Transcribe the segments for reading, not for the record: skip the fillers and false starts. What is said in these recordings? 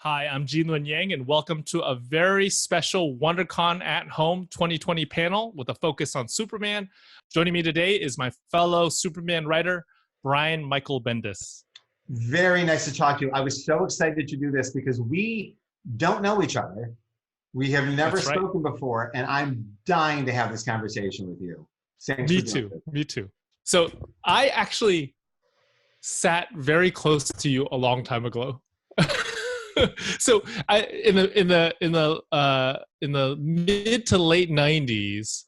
Hi, I'm Luen Yang, and welcome to a very special WonderCon at Home 2020 panel with a focus on Superman. Joining me today is my fellow Superman writer, Brian Michael Bendis. Very nice to talk to you. I was so excited to do this because we don't know each other. We have never spoken before, and I'm dying to have this conversation with you. Thanks Me too. Me too. So I actually sat very close to you a long time ago. So in the mid to late 90s,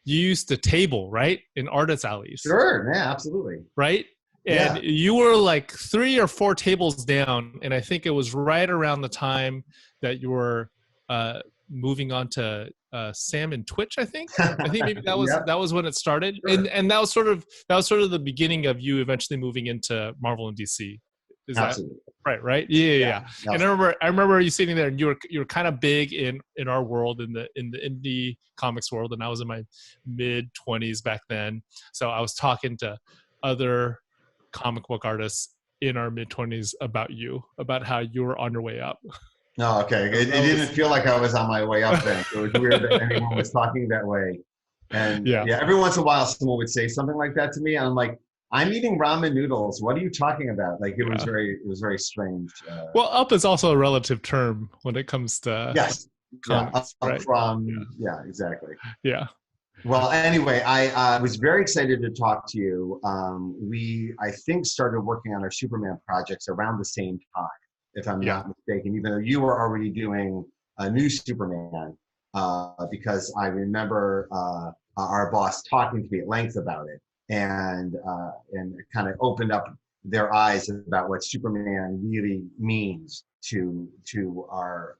you used to table, right, in artist alleys. Sure, yeah, absolutely. Right? And you were like 3 or 4 tables down, and I think it was right around the time that you were moving on to Sam and Twitch. I think maybe that was that was when it started, sure. and that was sort of the beginning of you eventually moving into Marvel and DC. Is Absolutely. that right? Yeah. And I remember you sitting there, and you were kind of big in our world, in the indie comics world, and I was in my mid-20s back then. So I was talking to other comic book artists in our mid-20s about how you were on your way up. No, okay. It didn't feel like I was on my way up then. It was weird that anyone was talking that way. And every once in a while someone would say something like that to me, and I'm like, I'm eating ramen noodles. What are you talking about? Like it was very strange. Well, up is also a relative term when it comes to comics, right? Exactly. Yeah. Well, anyway, I was very excited to talk to you. We, I think, started working on our Superman projects around the same time, if I'm not mistaken, even though you were already doing a new Superman, because I remember our boss talking to me at length about it, and it kind of opened up their eyes about what Superman really means to our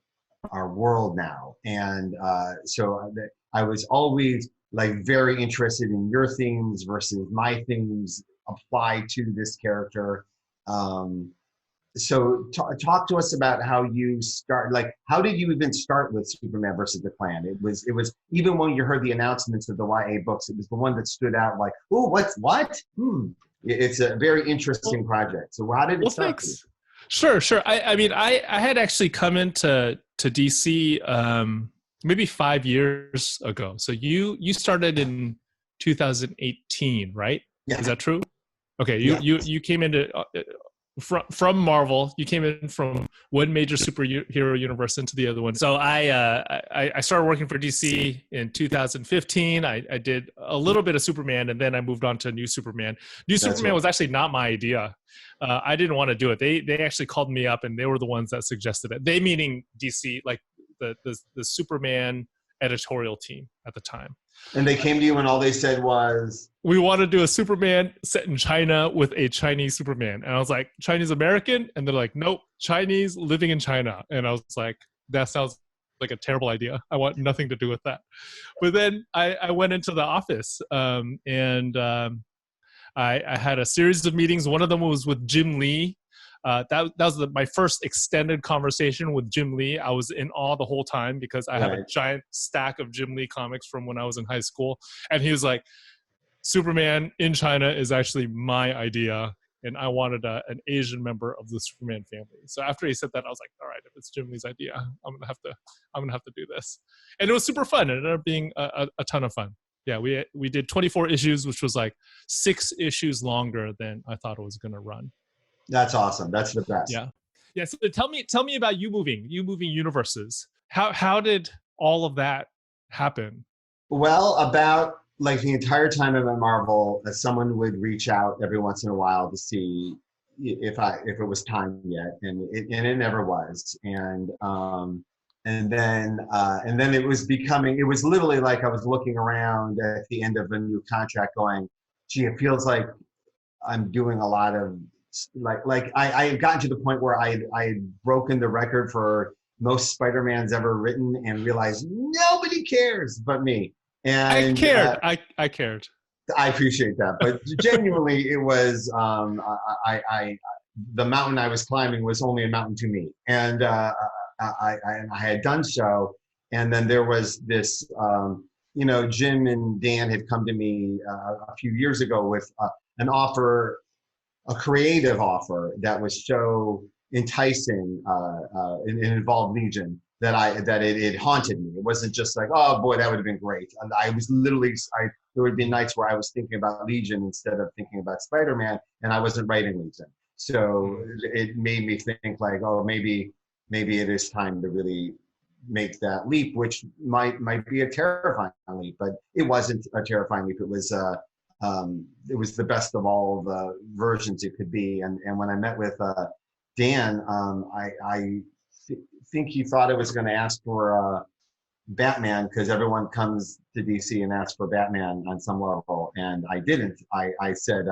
world now. And so I was always like very interested in your themes versus my themes apply to this character. So talk to us about how you start, like, how did you even start with Superman versus the Klan? It was even when you heard the announcements of the YA books, it was the one that stood out like, oh, what? It's a very interesting project. So how did it start? Thanks. Sure. I mean, I had actually come into DC maybe 5 years ago. So you started in 2018, right? Yeah. Is that true? Okay. You came into from Marvel. You came in from one major superhero universe into the other one. So I started working for DC in 2015. I did a little bit of Superman, and then I moved on to New Superman. Superman was actually not my idea. I didn't want to do it. They actually called me up, and they were the ones that suggested it. They meaning DC, like the Superman editorial team at the time. And they came to you and all they said was, we want to do a Superman set in China with a Chinese Superman. And I was like, Chinese American? And they're like, nope, Chinese living in China. And I was like, that sounds like a terrible idea. I want nothing to do with that. But then I went into the office, and I had a series of meetings. One of them was with Jim Lee. That was my first extended conversation with Jim Lee. I was in awe the whole time because I have a giant stack of Jim Lee comics from when I was in high school. And he was like, Superman in China is actually my idea, and I wanted an Asian member of the Superman family. So after he said that, I was like, all right, if it's Jim Lee's idea, I'm gonna have to do this. And it was super fun. It ended up being a ton of fun. Yeah, we did 24 issues, which was like 6 issues longer than I thought it was gonna run. That's awesome. That's the best. Yeah. So tell me about you moving universes. How did all of that happen? Well, about like the entire time I'm at Marvel, someone would reach out every once in a while to see if it was time yet, and it never was. And then it was becoming. It was literally like I was looking around at the end of a new contract, going, "Gee, it feels like I'm doing a lot of." Like I had gotten to the point where I had broken the record for most Spider-Mans ever written, and realized nobody cares but me. And I cared. I cared. I appreciate that, but genuinely, it was the mountain I was climbing was only a mountain to me, and I had done so. And then there was this, Jim and Dan had come to me a few years ago with an offer. A creative offer that was so enticing and involved Legion that it haunted me. It wasn't just like, oh boy, that would have been great. And I was literally, there would be nights where I was thinking about Legion instead of thinking about Spider-Man, and I wasn't writing Legion. So it made me think like, oh, maybe it is time to really make that leap, which might be a terrifying leap, but it wasn't a terrifying leap. It was the best of all the versions it could be. And when I met with Dan, I think he thought I was going to ask for Batman, because everyone comes to DC and asks for Batman on some level, and I didn't. I said,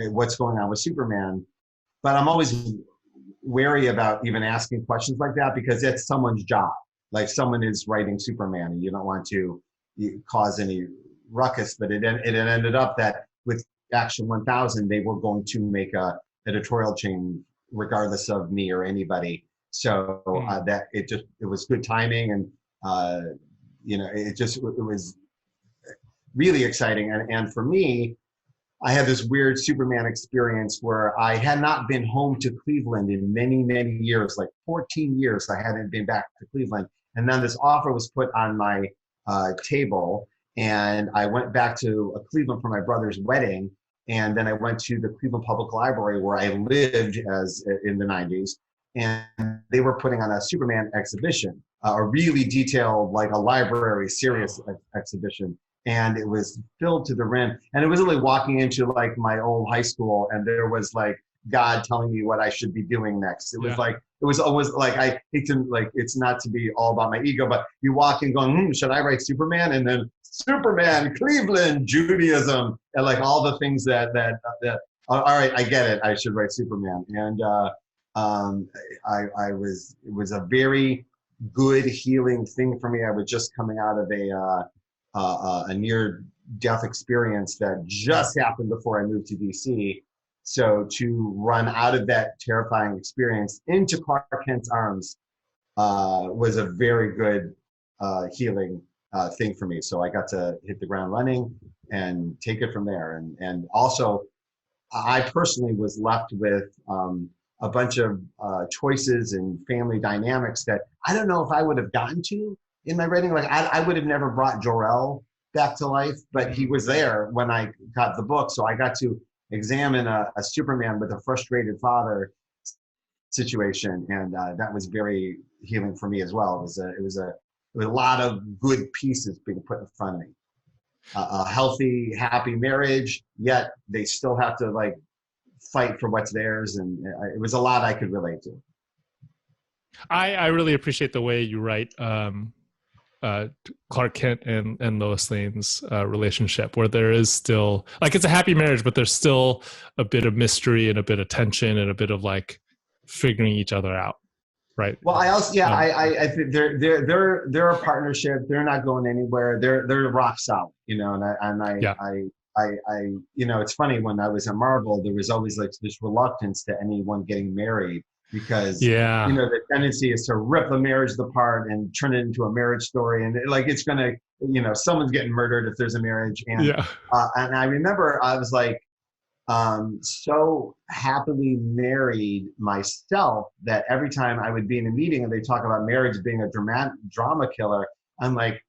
what's going on with Superman? But I'm always wary about even asking questions like that, because it's someone's job. Like, someone is writing Superman and you don't want to cause any ruckus. But it ended up that with Action 1000, they were going to make a editorial change regardless of me or anybody. So that it was good timing, and it was really exciting. And for me, I had this weird Superman experience where I had not been home to Cleveland in many, many years, like 14 years. I hadn't been back to Cleveland. And then this offer was put on my table, and I went back to Cleveland for my brother's wedding. And then I went to the Cleveland Public Library, where I lived in the 90s. And they were putting on a Superman exhibition, a really detailed, like a library, serious exhibition. And it was filled to the rim. And it was really walking into like my old high school, and there was like God telling me what I should be doing next. It was like, it was always like, I hate to, like, it's not to be all about my ego, but you walk in going, should I write Superman? And then Superman, Cleveland, Judaism, and like all the things that all right, I get it, I should write Superman. And it was a very good healing thing for me. I was just coming out of a near-death experience that just happened before I moved to DC. So to run out of that terrifying experience into Clark Kent's arms was a very good healing thing for me. So I got to hit the ground running and take it from there. And also, I personally was left with a bunch of choices and family dynamics that I don't know if I would have gotten to in my writing. Like, I would have never brought Jor-El back to life, but he was there when I got the book. So I got to examine a Superman with a frustrated father situation. And that was very healing for me as well. It was a lot of good pieces being put in front of me. A healthy, happy marriage, yet they still have to like fight for what's theirs. And it was a lot I could relate to. I really appreciate the way you write Clark Kent and Lois Lane's relationship, where there is still, like, it's a happy marriage, but there's still a bit of mystery and a bit of tension and a bit of like figuring each other out, right? Well, I also, I think they're a partnership. They're not going anywhere. They're rock solid, I it's funny, when I was at Marvel, there was always like this reluctance to anyone getting married, because the tendency is to rip the marriage apart and turn it into a marriage story, and it's gonna, someone's getting murdered if there's a marriage. And and I remember I was like so happily married myself that every time I would be in a meeting and they talk about marriage being a drama killer, I'm like,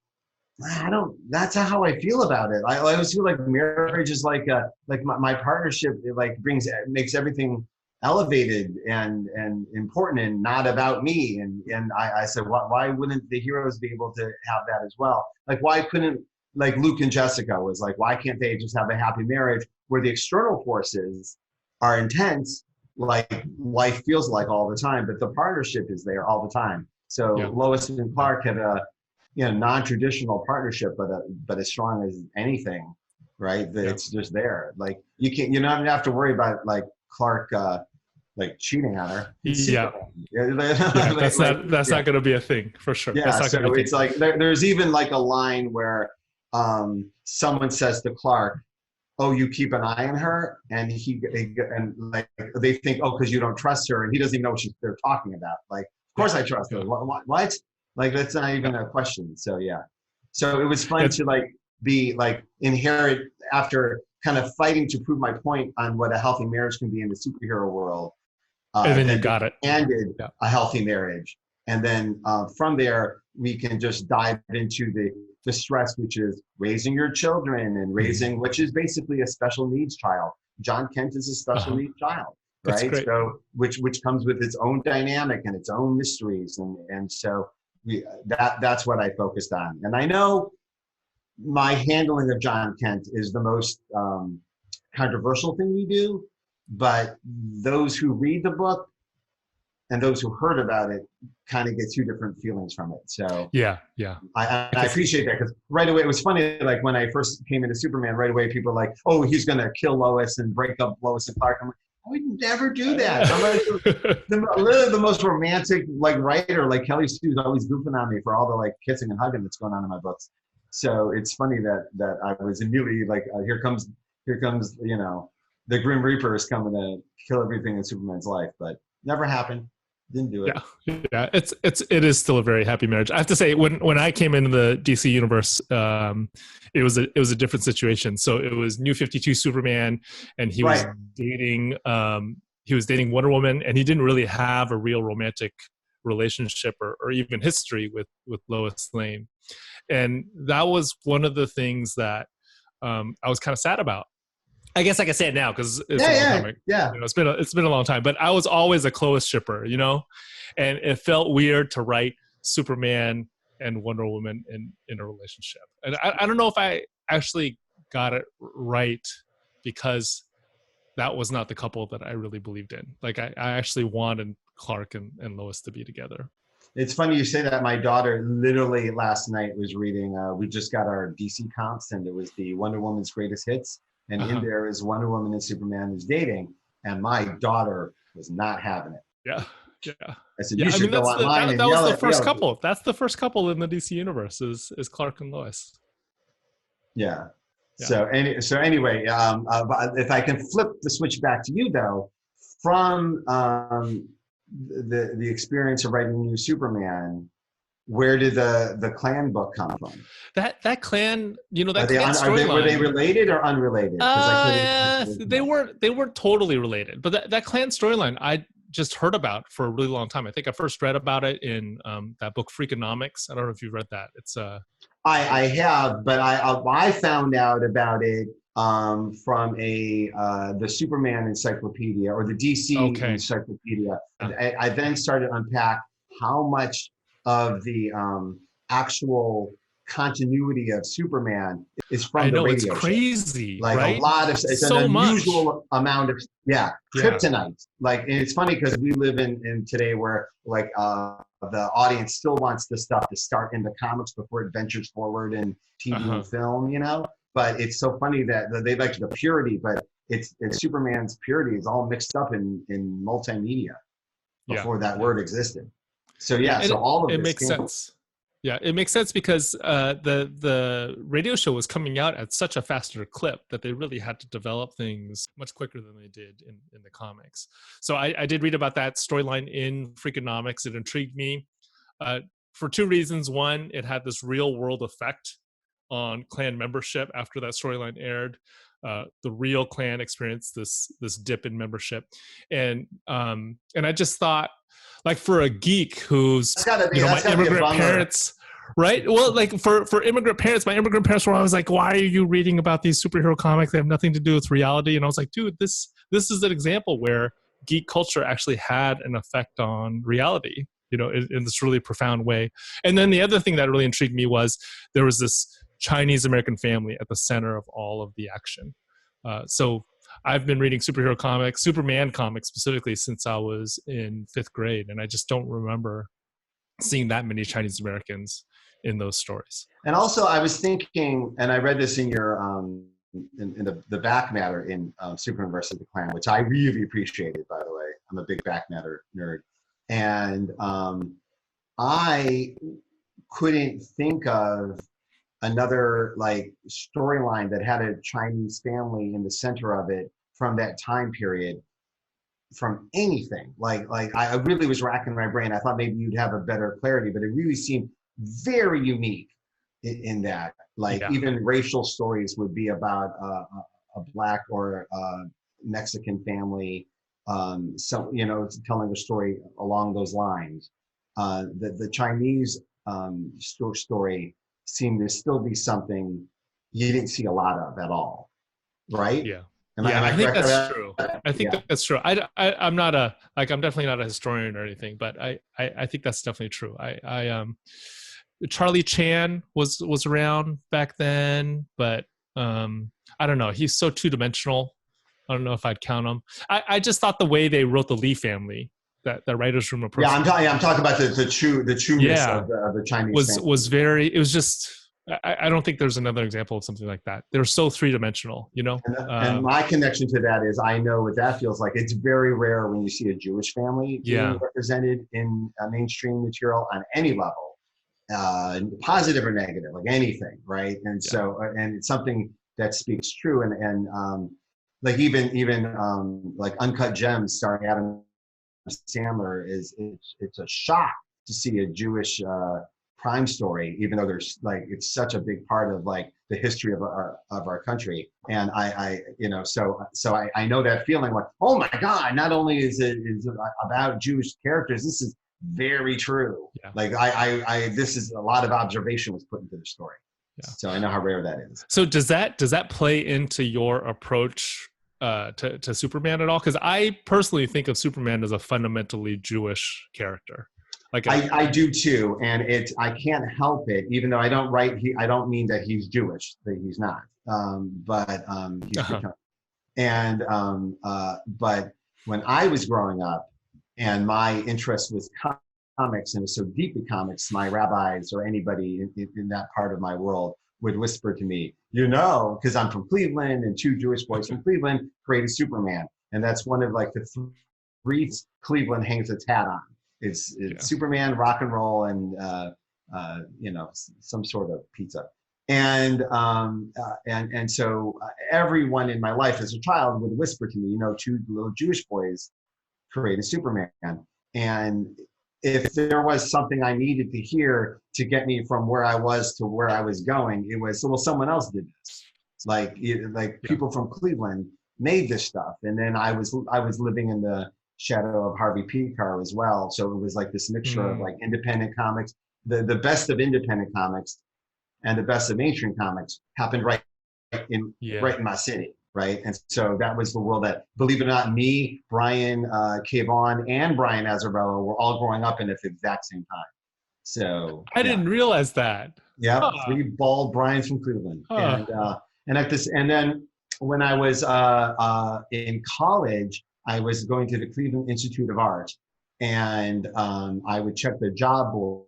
that's how I feel about it. I always feel like marriage is like my partnership. It makes everything elevated and important and not about me. And I said, why wouldn't the heroes be able to have that as well? Like, why couldn't, like Luke and Jessica was like, why can't they just have a happy marriage where the external forces are intense, like life feels like all the time, but the partnership is there all the time. So Lois and Clark had a non-traditional partnership, but as strong as anything, right? It's just there. Like, you don't have to worry about like Clark like cheating on her. That's not going to be a thing for sure. So it's like there's even like a line where someone says to Clark, "Oh, you keep an eye on her," and like they think, "Oh, because you don't trust her," and he doesn't even know what they're talking about. Like, of course I trust her. What? Like, that's not even a question. So so it was fun to like be like inherit after kind of fighting to prove my point on what a healthy marriage can be in the superhero world. And then you that got it. demanded Yeah. a healthy marriage. And then from there, we can just dive into the stress, which is raising your children and raising, which is basically a special needs child. John Kent is a special needs child, That's right? great. So which comes with its own dynamic and its own mysteries, and so that's what I focused on. And I know my handling of John Kent is the most controversial thing we do, but those who read the book and those who heard about it kind of get two different feelings from it. So yeah. I appreciate that, because right away, it was funny, like when I first came into Superman, right away people were like, oh, he's going to kill Lois and break up Lois and Clark. I'm like, I would never do that. I'm like, literally the most romantic like writer, like Kelly Stu's always goofing on me for all the like kissing and hugging that's going on in my books. So it's funny that I was immediately like, here comes the Grim Reaper is coming to kill everything in Superman's life, but never happened. Didn't do it. Yeah. It is still a very happy marriage. I have to say, when I came into the DC universe, it was a different situation. So it was New 52 Superman, and he was dating Wonder Woman, and he didn't really have a real romantic relationship or even history with Lois Lane. And that was one of the things that I was kind of sad about. I guess I can say it now because it's a long time. Yeah. It's been a long time, but I was always a Lois shipper, and it felt weird to write Superman and Wonder Woman in a relationship. And I don't know if I actually got it right, because that was not the couple that I really believed in. Like I actually wanted Clark and Lois to be together. It's funny you say that. My daughter literally last night was reading, we just got our DC comps, and it was the Wonder Woman's Greatest Hits. And in there is Wonder Woman and Superman is dating. And my daughter was not having it. Yeah. I said, you should go online and that yell was the at first couple. That's the first couple in the DC universe is Clark and Lois. Yeah. So anyway, if I can flip the switch back to you though, from the experience of writing New Superman, where did the Klan book come from? That Klan, that Klan storyline. Were they related or unrelated? They weren't totally related, but that Klan storyline I just heard about for a really long time. I think I first read about it in that book Freakonomics. I don't know if you've read that. It's I have, but I found out about it from the Superman Encyclopedia or the DC Encyclopedia. I then started to unpack how much of the actual continuity of Superman is from the radio it's crazy, show. Like right? A lot of it's so an unusual much. amount of kryptonite. Like, and it's funny because we live in today where like the audience still wants this stuff to start in the comics before it ventures forward in TV and film, But it's so funny that they like the purity, but it's Superman's purity is all mixed up in multimedia before that word existed. So so all of it makes sense. Yeah, it makes sense because the radio show was coming out at such a faster clip that they really had to develop things much quicker than they did in the comics. So I did read about that storyline in Freakonomics. It intrigued me for two reasons. One, it had this real world effect on Klan membership after that storyline aired. The real Klan experienced this dip in membership, and I just thought, like, for a geek who's my immigrant parents, right? Well, like for immigrant parents, my immigrant parents were always like, "Why are you reading about these superhero comics? They have nothing to do with reality." And I was like, "Dude, this is an example where geek culture actually had an effect on reality, in this really profound way." And then the other thing that really intrigued me was there was this Chinese American family at the center of all of the action. So I've been reading superhero comics, Superman comics specifically, since I was in 5th grade, and I just don't remember seeing that many Chinese Americans in those stories. And also, I was thinking, and I read this in your in the back matter in Superman versus the Klan, which I really appreciated, by the way. I'm a big back matter nerd, and I couldn't think of another like storyline that had a Chinese family in the center of it from that time period, from anything. Like I really was racking my brain. I thought maybe you'd have a better clarity, but it really seemed very unique in that. Like even racial stories would be about a Black or a Mexican family so telling a story along those lines. The Chinese story seemed to still be something you didn't see a lot of at all, right? Yeah. Am Yeah, I I think correct that's about true. that? I think Yeah. that's true. I'm not I'm definitely not a historian or anything, but I think that's definitely true. Charlie Chan was around back then, but I don't know. He's so two dimensional. I don't know if I'd count him. I just thought the way they wrote the Lee family, that the writers' room Yeah, approach. I'm talking about the trueness Yeah, of the Chinese was family. was very. It was just. I don't think there's another example of something like that. They're so three dimensional, you know. And my connection to that is I know what that feels like. It's very rare when you see a Jewish family being Yeah, represented in mainstream material on any level, positive or negative, like anything, right? And yeah. so, and it's something that speaks true. And like even like Uncut Gems starring Adam Sandler it's a shock to see a Jewish crime story, even though there's like it's such a big part of like the history of our country. And I know that feeling like, oh my God, not only is it about Jewish characters, this is very true. Yeah. Like this is a lot of observation was put into the story. Yeah. So I know how rare that is. So does that play into your approach to Superman at all? Because I personally think of Superman as a fundamentally Jewish character. Like I do too, and I can't help it, even though I don't write. I don't mean that he's Jewish, that he's not, but he's become. And but when I was growing up, and my interest was comics, and it was so deep in comics, my rabbis or anybody in that part of my world would whisper to me, because I'm from Cleveland, and two Jewish boys from Cleveland created Superman, and that's one of like the three Cleveland hangs its hat on. It's Superman, rock and roll, and some sort of pizza. And so everyone in my life as a child would whisper to me, two little Jewish boys created Superman. And if there was something I needed to hear to get me from where I was to where I was going, it was, well, someone else did this. Like people from Cleveland made this stuff, and then I was living in the shadow of Harvey Pekar as well. So it was like this mixture of like independent comics, the best of independent comics and the best of mainstream comics happened right in my city. Right. And so that was the world that, believe it or not, me, Brian K. Vaughan, and Brian Azzarello were all growing up in at the exact same time. So I didn't realize that. Yeah. Three bald Brian's from Cleveland. And then when I was in college, I was going to the Cleveland Institute of Art, and I would check the job board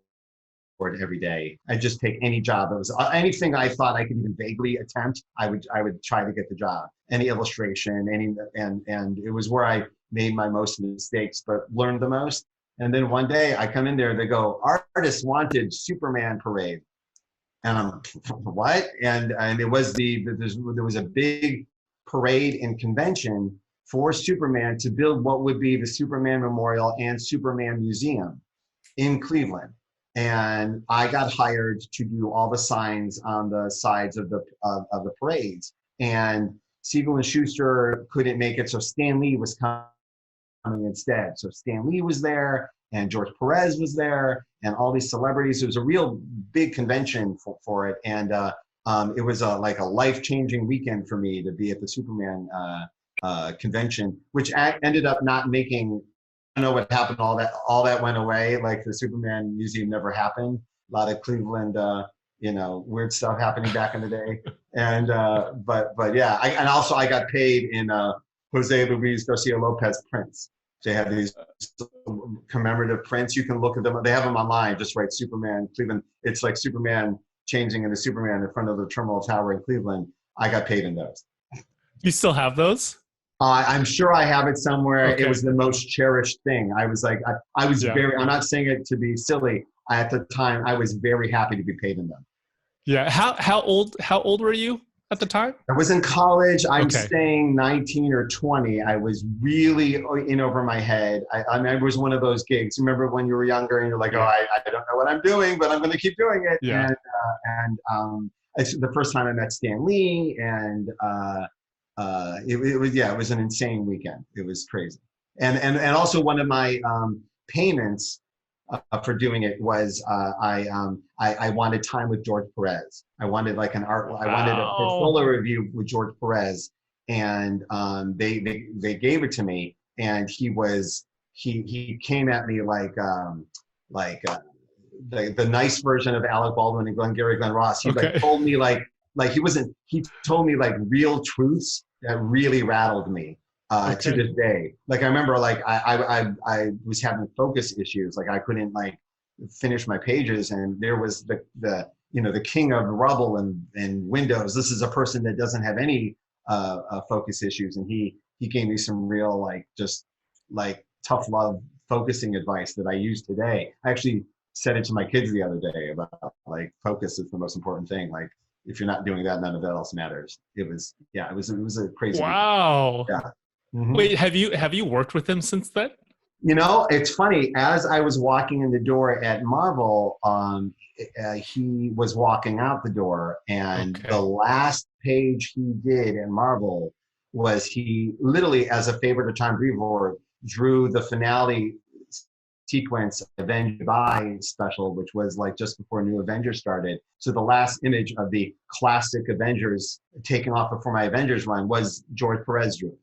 every day. I'd just take any job. It was anything I thought I could even vaguely attempt. I would try to get the job. Any illustration, and it was where I made my most mistakes, but learned the most. And then one day I come in there, they go, artists wanted Superman parade. And I'm, what? And it was there was a big parade and convention for Superman to build what would be the Superman Memorial and Superman Museum in Cleveland. And I got hired to do all the signs on the sides of the parades. And Siegel and Schuster couldn't make it, so Stan Lee was coming instead. So Stan Lee was there, and George Perez was there, and all these celebrities. It was a real big convention for it, and it was like a life-changing weekend for me to be at the Superman convention, which ended up not making. I don't know what happened. All that went away. Like the Superman Museum never happened. A lot of Cleveland, weird stuff happening back in the day. And but yeah, I got paid in Jose Luis Garcia Lopez prints. They have these commemorative prints. You can look at them. They have them online. Just write Superman Cleveland. It's like Superman changing into Superman in front of the Terminal Tower in Cleveland. I got paid in those. You still have those? I'm sure I have it somewhere. Okay. It was the most cherished thing. I was like, I was very, I'm not saying it to be silly. At the time, I was very happy to be paid in them. Yeah. How old were you at the time? I was in college. I'm saying 19 or 20. I was really in over my head. I mean, it was one of those gigs. Remember when you were younger and you're like, I don't know what I'm doing, but I'm going to keep doing it. Yeah. And it's the first time I met Stan Lee, and it was an insane weekend. It was crazy. And also one of my payments for doing it was I wanted time with George Perez. I wanted like I wanted a Wow. portfolio review with George Perez, and they gave it to me, and he came at me like the nice version of Alec Baldwin and Glenn Ross. He like Okay. told me he told me like real truths that really rattled me to Okay. this day. Like I remember like I was having focus issues. Like I couldn't like finish my pages, and there was the king of rubble and Windows. This is a person that doesn't have any focus issues, and he gave me some real like just like tough love focusing advice that I use today. I actually said it to my kids the other day about like focus is the most important thing. Like if you're not doing that, none of that else matters. It was a crazy week. Wow. Yeah. Mm-hmm. Wait, have you worked with him since then? You know, it's funny. As I was walking in the door at Marvel, he was walking out the door, and the Okay. last page he did at Marvel was he literally, as a favor to Tom Brevoort, drew the finale sequence Avenged by special, which was like just before New Avengers started. So the last image of the classic Avengers taking off before my Avengers run was George Perez drew,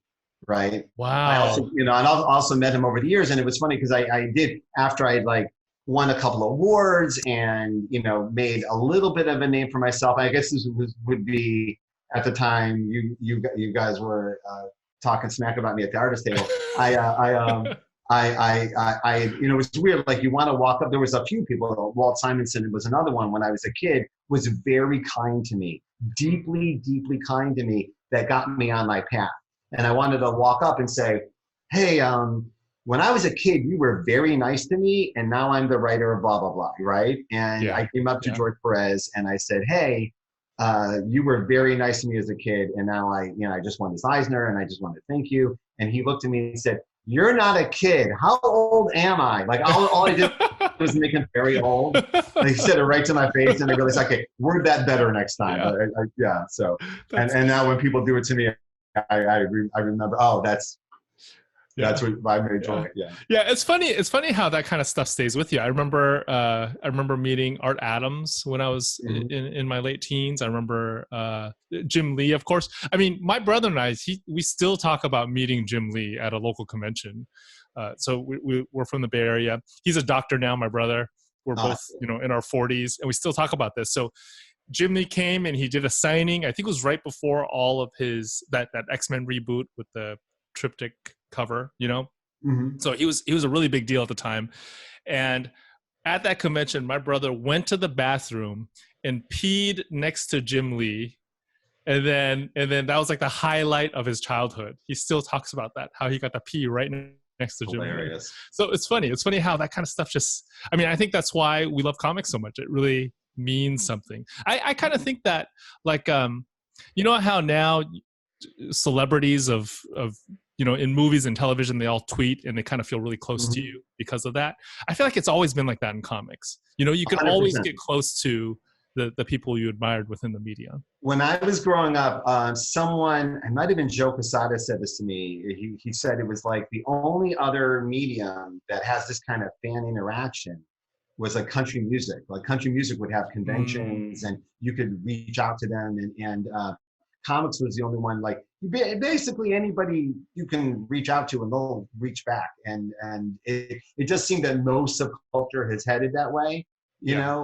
right? I also, Wow. and I also met him over the years, and it was funny because I did after I like won a couple of awards and made a little bit of a name for myself. I guess would be at the time you guys were talking smack about me at the artist table. It was weird. Like you want to walk up. There was a few people. Walt Simonson was another one. When I was a kid, was very kind to me, deeply, deeply kind to me. That got me on my path. And I wanted to walk up and say, "Hey, when I was a kid, you were very nice to me, and now I'm the writer of blah blah blah, right?" And Yeah. I came up to Yeah. George Perez and I said, "Hey, you were very nice to me as a kid, and now I just won this Eisner, and I just want to thank you." And he looked at me and said, "You're not a kid. How old am I?" Like all I did was make him very old. And he said it right to my face, and I realized, okay, word that better next time. Yeah. Yeah. So, and That's and now when people do it to me, I remember. Oh, yeah. that's what I made Yeah. joy. Yeah. Yeah, it's funny how that kind of stuff stays with you. I remember meeting Art Adams when I was Mm-hmm. in my late teens. I remember Jim Lee, of course. I mean, my brother and I, we still talk about meeting Jim Lee at a local convention. So we're from the Bay Area. He's a doctor now, my brother. We're both, in our 40s, and we still talk about this. So Jim Lee came and he did a signing. I think it was right before all of his that X-Men reboot with the triptych cover. Mm-hmm. So he was a really big deal at the time. And at that convention, my brother went to the bathroom and peed next to Jim Lee. And then that was like the highlight of his childhood. He still talks about that, how he got to pee right next to Jim Lee. Hilarious. So it's funny. It's funny how that kind of stuff I think that's why we love comics so much. It really means something. I kind of think that like how now celebrities of in movies and television, they all tweet and they kind of feel really close to Mm-hmm. you because of that. I feel like it's always been like that in comics. You can always 100%. get close to the people you admired within the media. When I was growing up, someone, it might have been Joe Quesada, said this to me. He said it was like the only other medium that has this kind of fan interaction was like country music. Like country music would have conventions Mm, and you could reach out to them, and comics was the only one. Like basically anybody you can reach out to and they'll reach back. And it just seemed that most of culture has headed that way. yeah,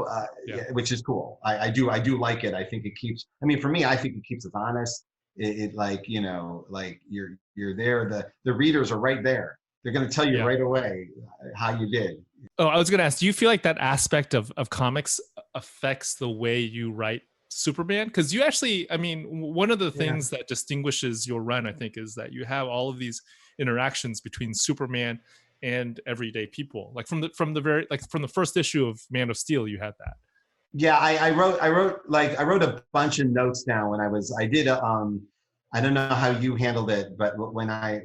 yeah, Yeah, which is cool. I do like it. I think it keeps. I mean, for me, I think it keeps us honest. It like like you're there. The readers are right there. They're going to tell you yeah. right away how you did. Oh, I was going to ask, do you feel like that aspect of comics affects the way you write Superman? Because you actually, I mean, one of the Yeah. things that distinguishes your run, I think, is that you have all of these interactions between Superman and everyday people. Like from the first issue of Man of Steel, you had that. Yeah, I wrote a bunch of notes down when I did I don't know how you handled it, but when I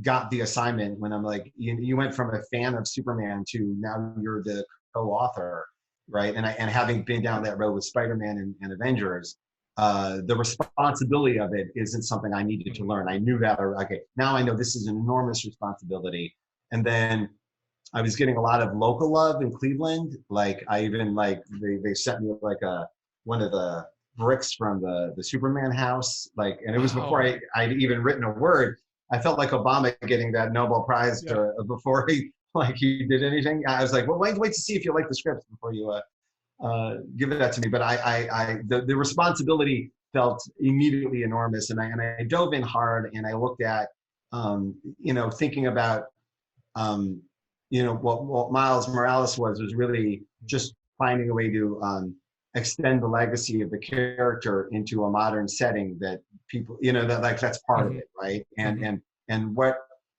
got the assignment, when I'm like you went from a fan of Superman to now you're the co-author, right? And having been down that road with Spider-Man and Avengers, the responsibility of it isn't something I needed to learn. I knew that. Okay, now I know this is an enormous responsibility. And then I was getting a lot of local love in Cleveland. Like I even like they sent me like one of the bricks from the Superman house. Like, and it was before I'd even written a word. I felt like Obama getting that Nobel Prize before he did anything. I was like, well, wait to see if you like the script before you give it that to me. But the responsibility felt immediately enormous, and I dove in hard, and I looked at thinking about what Miles Morales was really just finding a way to extend the legacy of the character into a modern setting that people, that like that's part of it, right? And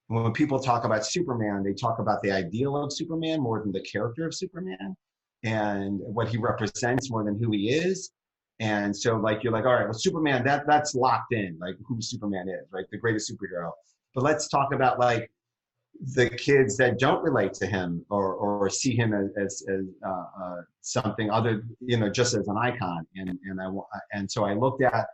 when people talk about Superman, they talk about the ideal of Superman more than the character of Superman, and what he represents more than who he is. And so like you're like, all right, well, Superman, that's locked in, like who Superman is, right? The greatest superhero. But let's talk about like the kids that don't relate to him or see him as something other, just as an icon. And so I looked at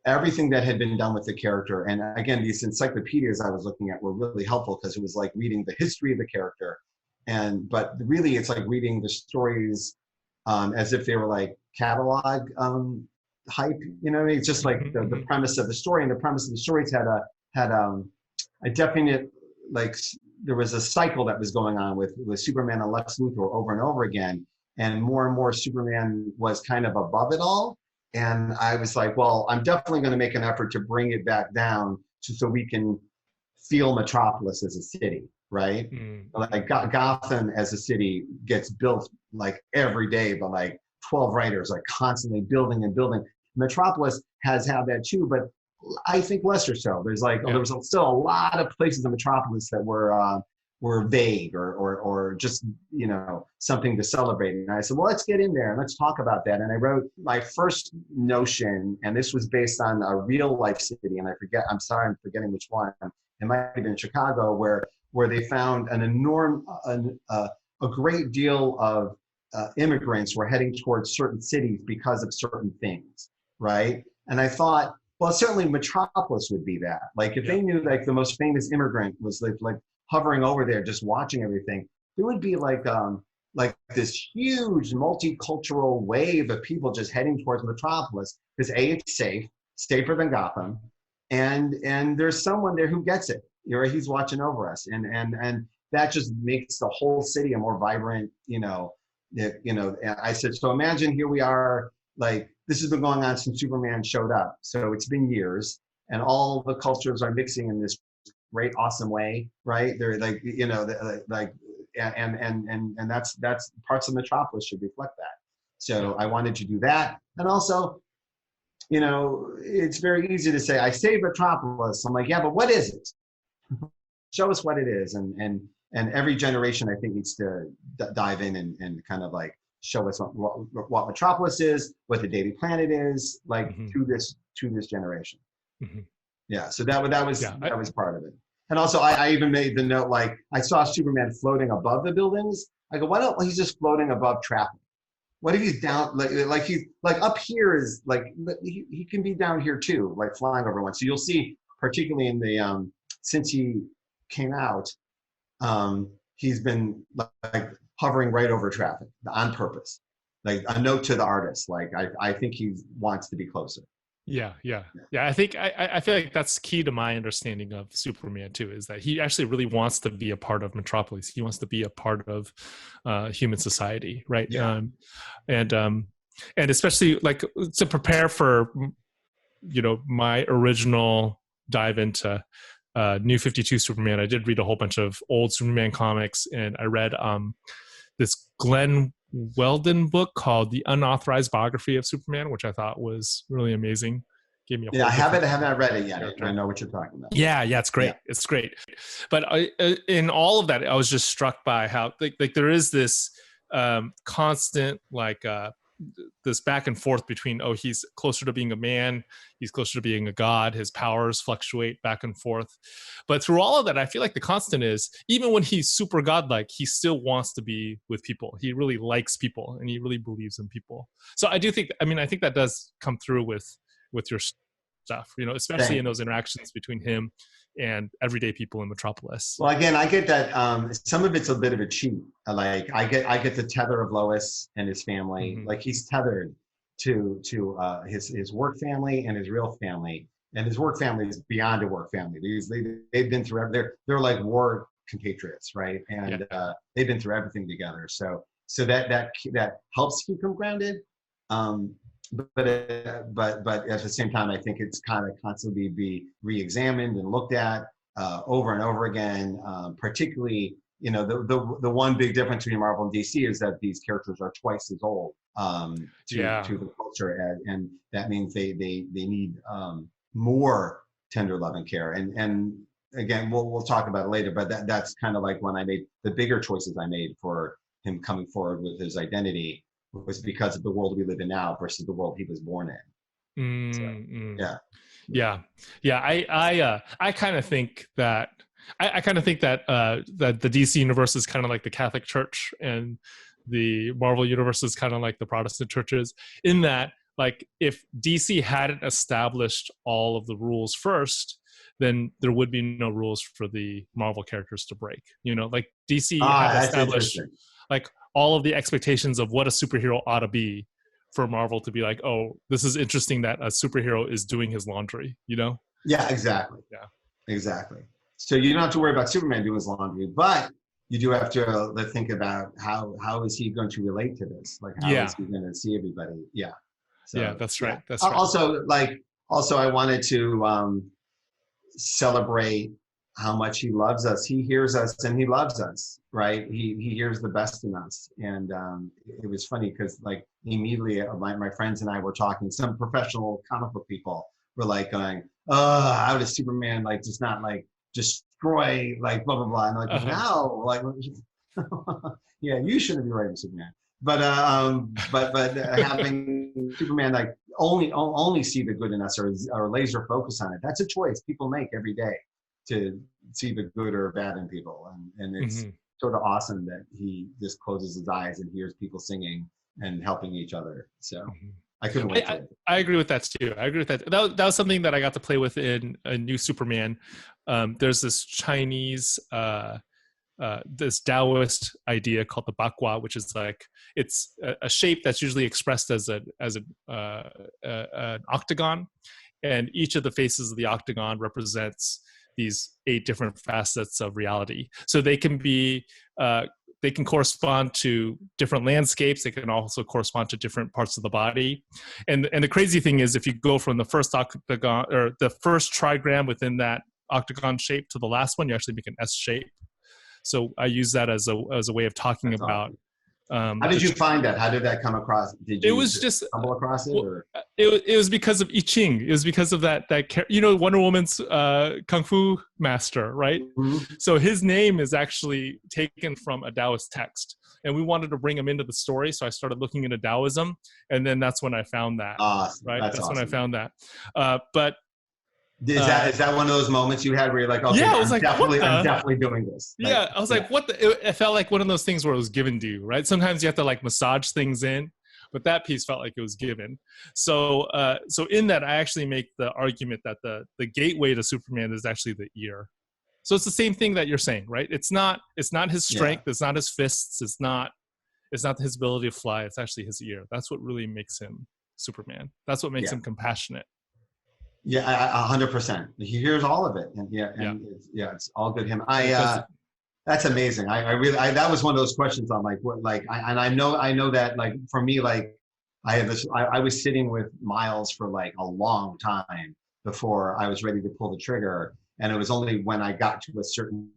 everything that had been done with the character. And again, these encyclopedias I was looking at were really helpful because it was like reading the history of the character. But really it's like reading the stories as if they were like catalog hype, it's just like the premise of the story, and the premise of the stories had a definite, like, there was a cycle that was going on with Superman and Lex Luthor over and over again, and more Superman was kind of above it all. And I was like, well, I'm definitely going to make an effort to bring it back down so we can feel Metropolis as a city, right? Like Gotham as a city gets built like every day by like 12 writers, like constantly building and building. Metropolis has had that too, but I think lesser so. There's like there was still a lot of places in Metropolis that were vague or just something to celebrate. And I said, well, let's get in there and let's talk about that. And I wrote my first notion, and this was based on a real life city, and I'm forgetting which one. It might have been Chicago, where they found a great deal of immigrants were heading towards certain cities because of certain things, right? And I thought, well, certainly Metropolis would be that. Like if they knew like the most famous immigrant was like hovering over there, just watching everything, it would be like this huge multicultural wave of people just heading towards Metropolis because it's safer than Gotham, and there's someone there who gets it. He's watching over us, and that just makes the whole city a more vibrant. I said, so imagine here we are, like this has been going on since Superman showed up. So it's been years, and all the cultures are mixing in this great, awesome way, right? They're like, and that's parts of Metropolis should reflect that. So I wanted to do that, and also, it's very easy to say I saved Metropolis. I'm like, yeah, but what is it? Show us what it is, and every generation I think needs to dive in and kind of like show us what Metropolis is, what the Daily Planet is, like to this generation. Yeah, so that was part of it. And also I even made the note, like I saw Superman floating above the buildings. I go, why don't he's just floating above traffic? What if he's down, like he's like up here is like he can be down here too, like flying over one. So you'll see, particularly in the since he came out, he's been like hovering right over traffic on purpose, like a note to the artist. Like I think he wants to be closer. Yeah. I think I feel like that's key to my understanding of Superman too, is that he actually really wants to be a part of Metropolis. He wants to be a part of human society, right? Yeah. And especially like to prepare for my original dive into New 52 Superman. I did read a whole bunch of old Superman comics, and I read this Glenn Weldon book called The Unauthorized Biography of Superman, which I thought was really amazing. Gave me a whole I haven't read it yet. I know what you're talking about. Yeah, it's great. Yeah. It's great. But in all of that, I was just struck by how like there is this constant like this back and forth between, oh, he's closer to being a man, he's closer to being a god, his powers fluctuate back and forth. But through all of that, I feel like the constant is, even when he's super godlike, he still wants to be with people. He really likes people, and he really believes in people. So I do think, I mean, I think that does come through with your stuff, you know, especially in those interactions between him and everyday people in Metropolis. Well, again, I get that some of it's a bit of a cheat. Like I get the tether of Lois and his family. Mm-hmm. Like he's tethered to his work family and his real family. And his work family is beyond a work family. They've been through, they're like war compatriots, right? And they've been through everything together. So that helps keep him grounded. But at the same time, I think it's kind of constantly be re-examined and looked at over and over again. Particularly, you know, the one big difference between Marvel and DC is that these characters are twice as old to the culture, and that means they need more tender love and care. And again, we'll talk about it later. But that's kind of like when I made the bigger choices I made for him coming forward with his identity, was because of the world we live in now versus the world he was born in. I kind of think that that the DC universe is kind of like the Catholic Church, and the Marvel universe is kind of like the Protestant churches, in that, like, if DC hadn't established all of the rules first, then there would be no rules for the Marvel characters to break. You know, like DC had established like all of the expectations of what a superhero ought to be, for Marvel to be like, oh, this is interesting that a superhero is doing his laundry, you know? Yeah, exactly. Yeah, exactly. So you don't have to worry about Superman doing his laundry, but you do have to think about how is he going to relate to this? Like, how is he going to see everybody? Yeah. So, that's right. That's right. Also, I wanted to celebrate how much he loves us. He hears us and he loves us, right? He hears the best in us. And it was funny because, like, immediately my friends and I were talking, some professional comic book people were like going, oh, how does Superman like just not like destroy like blah, blah, blah. And I'm like, no, like, yeah, you shouldn't be writing Superman. But having Superman like only see the good in us, or laser focus on it, that's a choice people make every day, to see the good or bad in people. And it's sort of awesome that he just closes his eyes and hears people singing and helping each other. So I couldn't wait for it. I agree with that too. I agree with that. That was something that I got to play with in a new Superman. There's this Chinese, this Taoist idea called the bakwa, which is like, it's a shape that's usually expressed as an octagon, and each of the faces of the octagon represents these 8 different facets of reality. So they can be, they can correspond to different landscapes. They can also correspond to different parts of the body. And the crazy thing is, if you go from the first octagon, or the first trigram within that octagon shape, to the last one, you actually make an S shape. So I use that as a way of talking That's about. Awesome. How did you find that? How did that come across? Did you stumble across it? Or? It was because of I Ching. It was because of that you know, Wonder Woman's kung fu master, right? Mm-hmm. So his name is actually taken from a Taoist text, and we wanted to bring him into the story. So I started looking into Taoism, and then that's when I found that. Awesome. Right? That's awesome. when I found that. But is that one of those moments you had where you're like, okay, yeah, I was I'm definitely doing this. Like, yeah, I was like, what the? It felt like one of those things where it was given to you, right? Sometimes you have to like massage things in, but that piece felt like it was given. So in that, I actually make the argument that the gateway to Superman is actually the ear. So it's the same thing that you're saying, right? It's not his strength, it's not his fists, it's not his ability to fly. It's actually his ear. That's what really makes him Superman. That's what makes him compassionate. Yeah, 100%. He hears all of it, and it's all good. Him, that's amazing. I really, that was one of those questions. I'm like, what? Like, I know that, like, for me, like, I have this. I was sitting with Miles for like a long time before I was ready to pull the trigger, and it was only when I got to a certain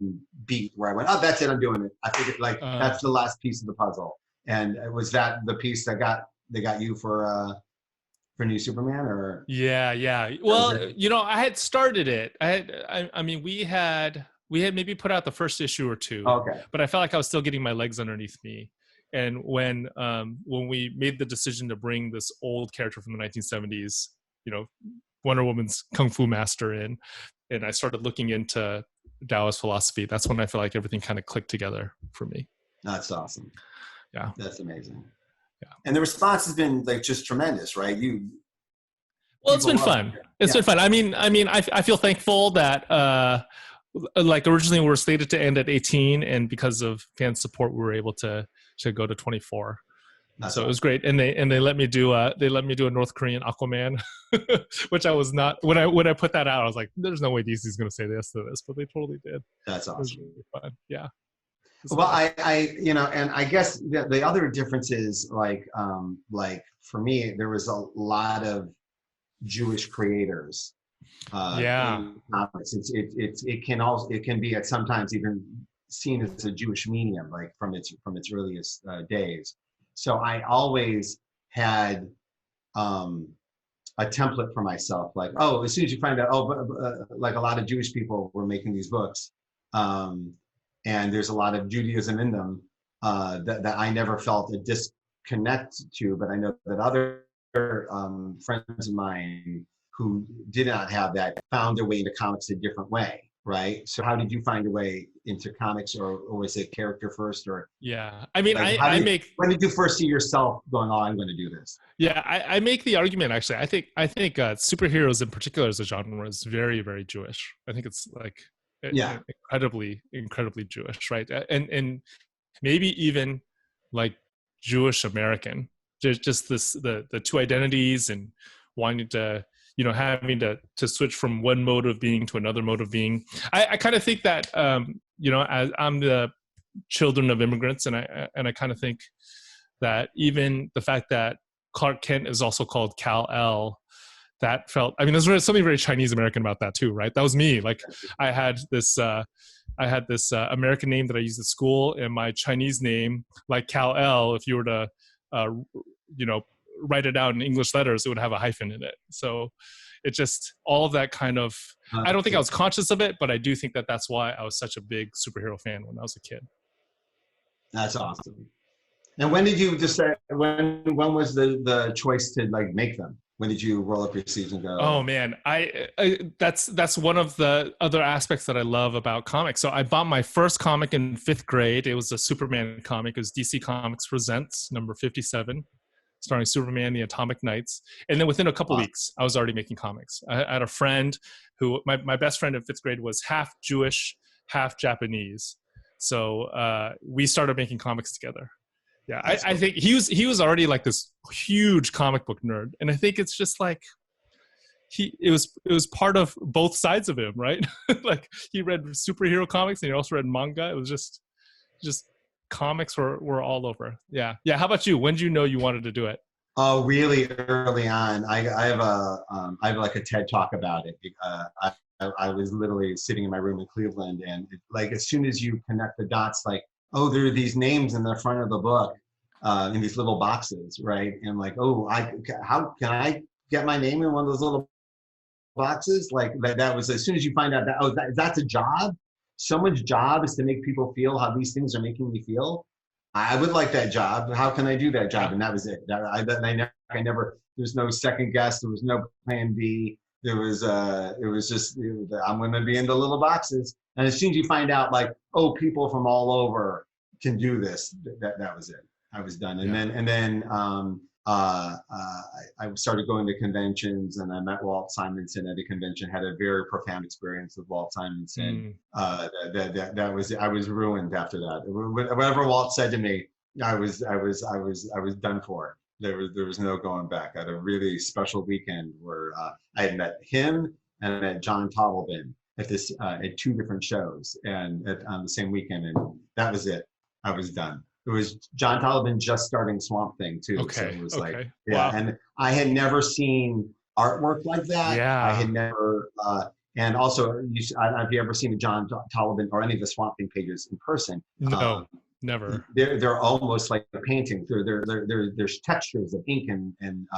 beat where I went, oh, that's it, I'm doing it. I figured like that's the last piece of the puzzle, and it was that the piece that got you for New Superman, or? Yeah. Well, you know, I had started it. I mean, we had maybe put out the first issue or two. Okay. But I felt like I was still getting my legs underneath me. And when we made the decision to bring this old character from the 1970s, Wonder Woman's Kung Fu master in, and I started looking into Taoist philosophy, that's when I feel like everything kind of clicked together for me. That's awesome. Yeah. That's amazing. Yeah. And the response has been like just tremendous, right? Well, it's been fun. It's been fun. I mean, I feel thankful that like originally we were slated to end at 18, and because of fan support, we were able to go to 24. That's so awesome. It was great, and they let me do a North Korean Aquaman, which I was not when I put that out. I was like, "There's no way DC's going to say yes to this," but they totally did. That's awesome. It was really fun. Yeah. Well, I and I guess the other difference is like for me, there was a lot of Jewish creators. In comics. It can be at sometimes even seen as a Jewish medium, like from its earliest days. So I always had a template for myself, like, oh, as soon as you find out, like a lot of Jewish people were making these books, and there's a lot of Judaism in them that I never felt a disconnect to, but I know that other friends of mine who did not have that found their way into comics a different way, right? So how did you find your way into comics, or was it character first, or? Yeah, I mean, like, when did you first see yourself going, oh, I'm going to do this? Yeah, I make the argument, actually. I think superheroes in particular as a genre is very, very Jewish. I think it's like incredibly Jewish, right? And maybe even like Jewish American. Just the two identities and wanting to, having to switch from one mode of being to another mode of being. I kind of think that as I'm the children of immigrants, and I kind of think that even the fact that Clark Kent is also called Kal-El, that felt, I mean, there's something very Chinese American about that too, right? That was me. Like I had this American name that I used at school, and my Chinese name, like Kal-El, if you were to write it out in English letters, it would have a hyphen in it. So it just, all of that kind of, I don't think I was conscious of it, but I do think that that's why I was such a big superhero fan when I was a kid. That's awesome. And when did you decide, when was the choice to like make them? When did you roll up your sleeves and go? Oh man, that's one of the other aspects that I love about comics. So I bought my first comic in 5th grade. It was a Superman comic. It was DC Comics Presents number 57, starring Superman, the Atomic Knights. And then within a couple weeks, I was already making comics. I had a friend who, my best friend in 5th grade was half Jewish, half Japanese. So we started making comics together. Yeah, I think he was already like this huge comic book nerd, and I think it's just like it was part of both sides of him, right? Like he read superhero comics and he also read manga. It was just comics were all over. Yeah. How about you? When did you know you wanted to do it? Oh, really early on. I have like a TED talk about it. I was literally sitting in my room in Cleveland, and like as soon as you connect the dots, like, oh, there are these names in the front of the book in these little boxes, right? And like, oh, how can I get my name in one of those little boxes? Like that was, as soon as you find out that, oh, that's a job. Someone's job is to make people feel how these things are making me feel. I would like that job. How can I do that job? And that was it. I never, there's no second guess. There was no plan B. It was just, I'm going to be in the little boxes. And as soon as you find out, like, oh, people from all over can do this, that was it. I was done. And then I started going to conventions, and I met Walt Simonson at a convention. Had a very profound experience with Walt Simonson. That was, I was ruined after that. Whatever Walt said to me, I was done for. There was no going back. I had a really special weekend where I had met him and I met John Totleben at 2 different shows, and on the same weekend, and that was it. I was done. It was John Totleben just starting Swamp Thing too. Okay. So it was like, wow. And I had never seen artwork like that. Yeah. I had never, and also, I don't know if you ever seen a John Totleben or any of the Swamp Thing pages in person. No, never. They're almost like a painting. There's textures of ink and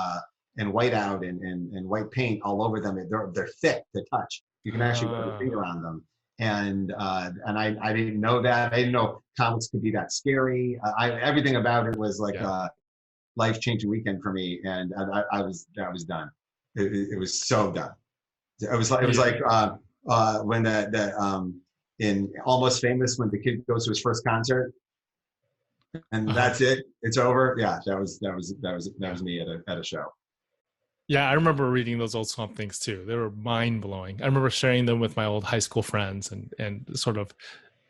whiteout and white paint all over them. They're thick to touch. You can actually put your finger on them. I didn't know that. I didn't know comics could be that scary. Everything about it was like a life-changing weekend for me, and I was done. It was so done. It was like when in Almost Famous, when the kid goes to his first concert and that's it, it's over. Yeah, that was me at a show. Yeah, I remember reading those old Swamp Things too. They were mind blowing. I remember sharing them with my old high school friends, and sort of,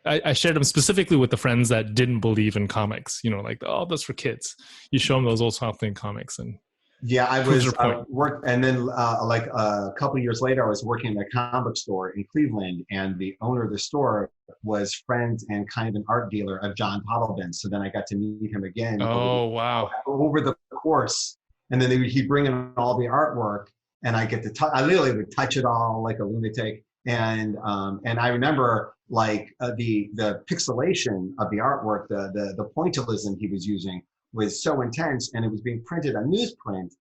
I shared them specifically with the friends that didn't believe in comics. You know, like, oh, that's for kids. You show them those old Swamp Thing comics, and yeah, I was worked, and then like a couple of years later, I was working in a comic store in Cleveland, and the owner of the store was friends and kind of an art dealer of John Pottleben. So then I got to meet him again. Over the course, and then he'd bring in all the artwork, and I get to touch. I literally would touch it all like a lunatic. And I remember like the pixelation of the artwork, the pointillism he was using was so intense, and it was being printed on newsprint.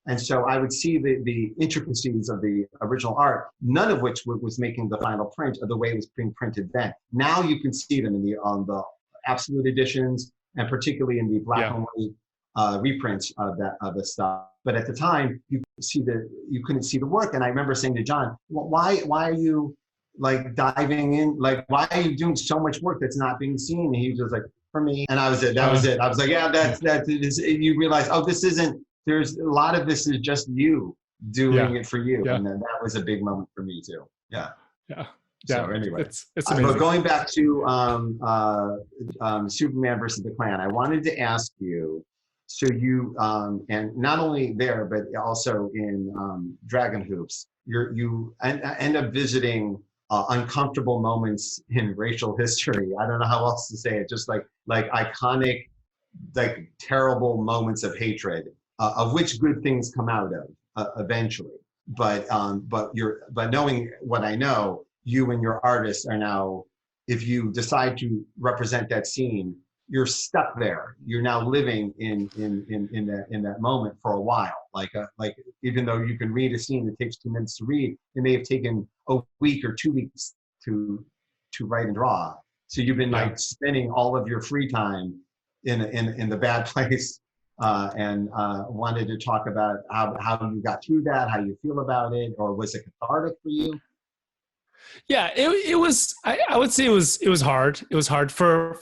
And so I would see the intricacies of the original art, none of which was making the final print of the way it was being printed then. Now you can see them in the absolute editions, and particularly in the black and white reprints of the stuff. But at the time, you couldn't see the work. And I remember saying to John, why are you like diving in? Like, why are you doing so much work that's not being seen? And he was just like, for me. And that was it. I was like, yeah, that is, you realize, oh, this isn't, there's a lot of this is just you doing it for you. Yeah. And then that was a big moment for me too. Yeah. Yeah. So anyway, it's amazing. But going back to Superman versus the Klan, I wanted to ask you, so you, and not only there, but also in Dragon Hoops, you end up visiting uncomfortable moments in racial history. I don't know how else to say it. Just like iconic, like terrible moments of hatred, of which good things come out of eventually. But knowing what I know, you and your artists are now, if you decide to represent that scene, you're stuck there. You're now living in that moment for a while. Like even though you can read a scene that takes 2 minutes to read, it may have taken a week or 2 weeks to write and draw. So you've been like spending all of your free time in the bad place, and wanted to talk about how you got through that, how you feel about it, or was it cathartic for you? Yeah, it was. I would say it was hard. It was hard for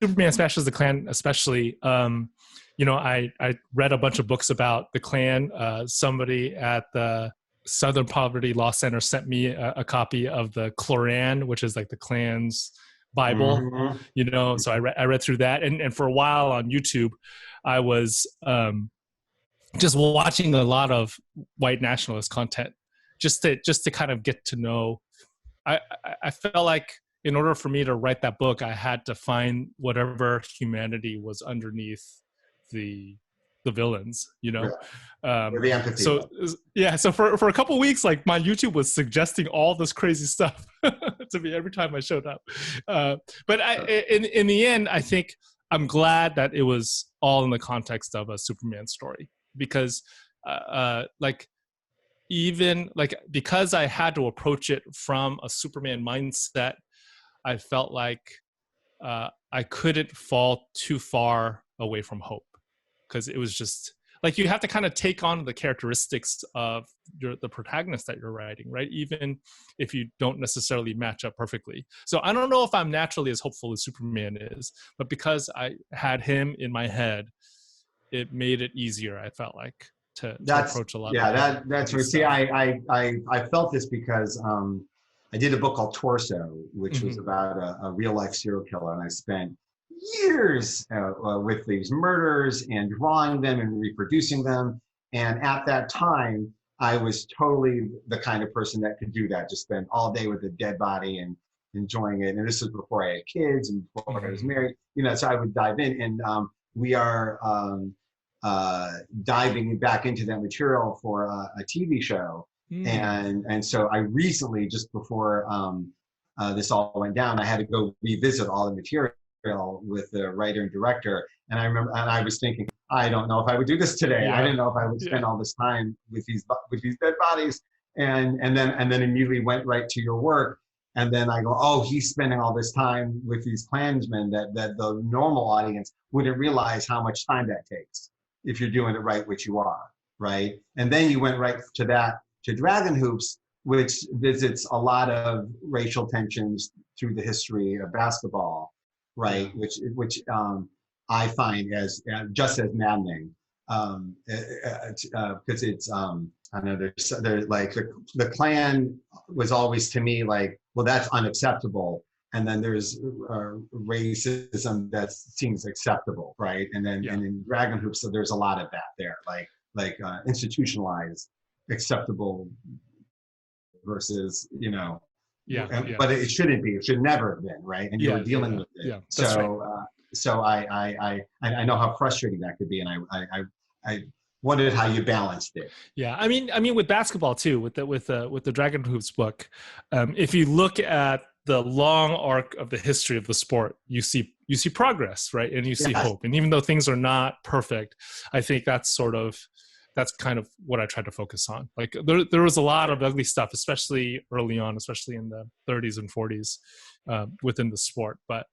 Superman Smashes the Klan, especially. You know, I read a bunch of books about the Klan. Somebody at the Southern Poverty Law Center sent me a copy of the Koran, which is like the Klan's Bible. Mm-hmm. You know, so I read through that, and for a while on YouTube, I was just watching a lot of white nationalist content, just to kind of get to know. I felt like in order for me to write that book, I had to find whatever humanity was underneath the villains, you know. The empathy. So yeah, so for a couple of weeks, like my YouTube was suggesting all this crazy stuff to me every time I showed up. But in the end, I think I'm glad that it was all in the context of a Superman story, because even like, because I had to approach it from a Superman mindset, I felt like I couldn't fall too far away from hope, because it was just like, you have to kind of take on the characteristics of the protagonist that you're writing, right? Even if you don't necessarily match up perfectly. So I don't know if I'm naturally as hopeful as Superman is, but because I had him in my head, it made it easier, I felt like, to approach a lot. Yeah, that's right. See, I felt this because I did a book called Torso, which was about a real life serial killer, and I spent years with these murders and drawing them and reproducing them. And at that time, I was totally the kind of person that could do that, just spend all day with a dead body and enjoying it. And this was before I had kids and before I was married, you know, so I would dive in. And we are diving back into that material for a TV show. And so I recently, just before this all went down, I had to go revisit all the material with the writer and director. And I remember, and I was thinking, I don't know if I would do this today. I didn't know if I would spend all this time with these dead bodies. And then immediately went right to your work. And then I go, oh, he's spending all this time with these Klansmen that the normal audience wouldn't realize how much time that takes if you're doing it right, which you are, right? And then you went right to Dragon Hoops, which visits a lot of racial tensions through the history of basketball, right? Which I find as just as maddening, because it's I know there's like the Klan was always to me like, well, that's unacceptable, and then there's racism that seems acceptable, right? And then and in Dragon Hoops, so there's a lot of that there, like institutionalized acceptable versus but it shouldn't be. It should never have been, right? And you were dealing with it. Yeah, so I know how frustrating that could be, and I wondered how you balanced it. Yeah, I mean, with basketball too, with the Dragon Hoops book, if you look at the long arc of the history of the sport, you see progress, right? And you see hope. And even though things are not perfect, I think that's kind of what I tried to focus on. Like there was a lot of ugly stuff, especially early on, especially in the 30s and 40s within the sport. But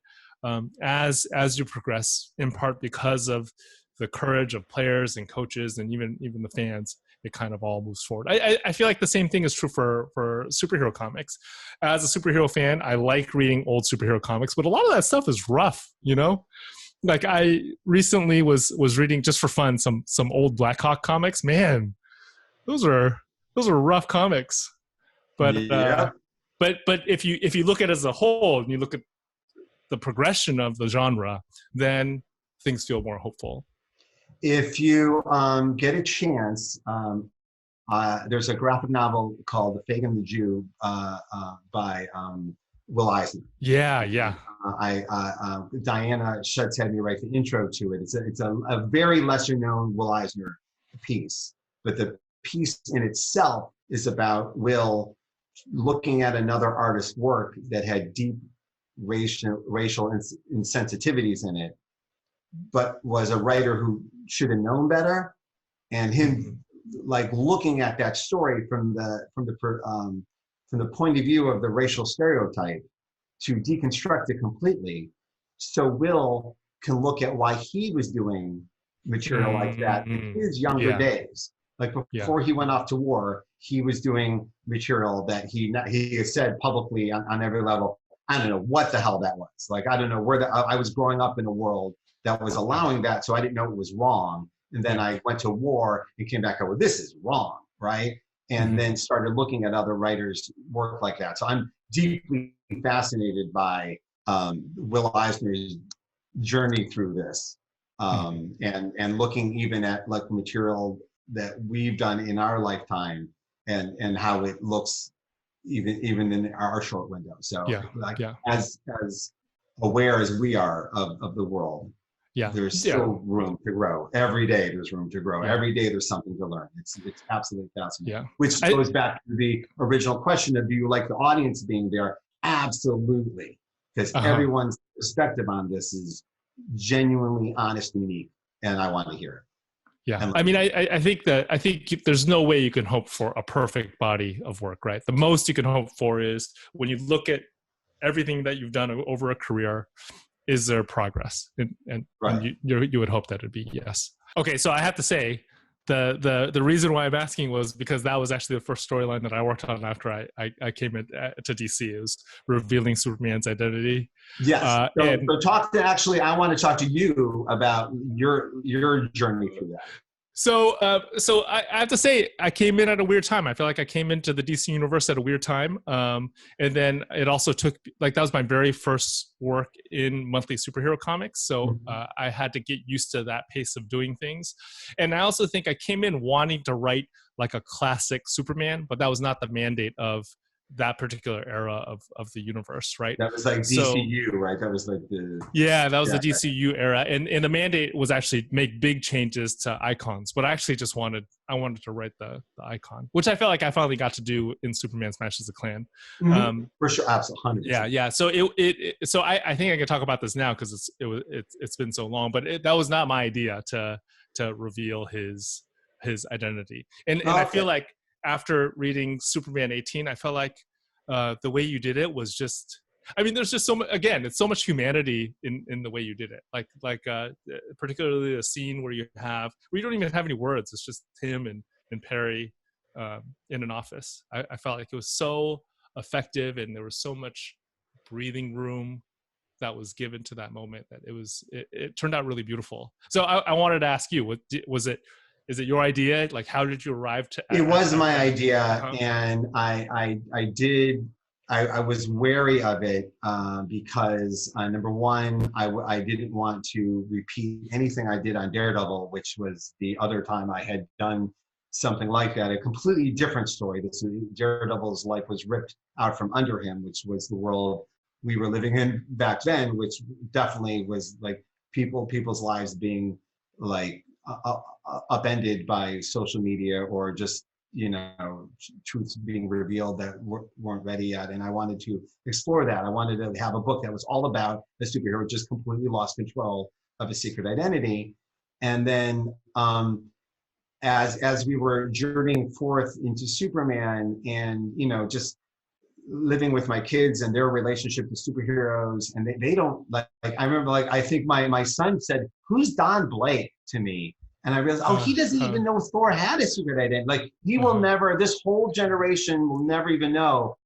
as you progress, in part because of the courage of players and coaches and even the fans, it kind of all moves forward. I feel like the same thing is true for superhero comics. As a superhero fan, I like reading old superhero comics, but a lot of that stuff is rough, Like I recently was reading just for fun some old Blackhawk comics. Man, those are rough comics. But but if you look at it as a whole and you look at the progression of the genre, then things feel more hopeful. If you get a chance, there's a graphic novel called The Fagin the Jew by Will Eisner. Yeah. Diana Schutz had me write the intro to it. It's a very lesser known Will Eisner piece, but the piece in itself is about Will looking at another artist's work that had deep racial insensitivities in it, but was a writer who should have known better, and him like looking at that story from the point of view of the racial stereotype to deconstruct it completely, so Will can look at why he was doing material like that in his younger days. Like before he went off to war, he was doing material that he has said publicly on every level, I don't know what the hell that was. Like, I don't know where I was growing up in a world that was allowing that, so I didn't know it was wrong. And then I went to war and came back, well, this is wrong, right? And then started looking at other writers' work like that. So I'm deeply fascinated by Will Eisner's journey through this, and looking even at like material that we've done in our lifetime and how it looks even in our short window. So as aware as we are of the world, there's still room to grow. Every day there's room to grow. Every day there's something to learn. It's absolutely fascinating. Which goes back to the original question of, do you like the audience being there? Absolutely. Because everyone's perspective on this is genuinely honest and unique, and I want to hear it. Yeah, I mean, I think there's no way you can hope for a perfect body of work, right? The most you can hope for is when you look at everything that you've done over a career, is there progress? And you would hope that it'd be yes. Okay, so I have to say, the reason why I'm asking was because that was actually the first storyline that I worked on after I came to DC. It was revealing Superman's identity. Yes. I want to talk to you about your journey through that. So I have to say, I came in at a weird time. I feel like I came into the DC universe at a weird time. And then it also took, like, that was my very first work in monthly superhero comics. So I had to get used to that pace of doing things. And I also think I came in wanting to write like a classic Superman, but that was not the mandate of that particular era of the universe, right? That was like DCU, right? That was like the the DCU era, and the mandate was actually make big changes to icons. But I actually just wanted to write the icon, which I felt like I finally got to do in Superman Smashes the Klan. For sure, absolutely. 100%. Yeah. So so I think I can talk about this now because it's been so long. But that was not my idea to reveal his identity, and I feel like, after reading Superman 18, I felt like the way you did it was just. I mean, there's just so much. Again, it's so much humanity in the way you did it. Particularly a scene where you don't even have any words. It's just him and Perry in an office. I felt like it was so effective, and there was so much breathing room that was given to that moment that it turned out really beautiful. So I wanted to ask you, was it? Is it your idea? Like, how did you arrive to? It was my idea, and I was wary of it because number one, I didn't want to repeat anything I did on Daredevil, which was the other time I had done something like that. A completely different story. Daredevil's life was ripped out from under him, which was the world we were living in back then, which definitely was like people's lives being like upended by social media, or just, you know, truths being revealed that weren't ready yet. And I wanted to explore that. I wanted to have a book that was all about a superhero just completely lost control of his secret identity. And then as we were journeying forth into Superman, and, you know, just living with my kids and their relationship to superheroes, and they don't like I remember, like, I think my son said, "Who's Don Blake?" to me. And I realized, he doesn't even know Thor had a secret identity. Like, he will never, this whole generation will never even know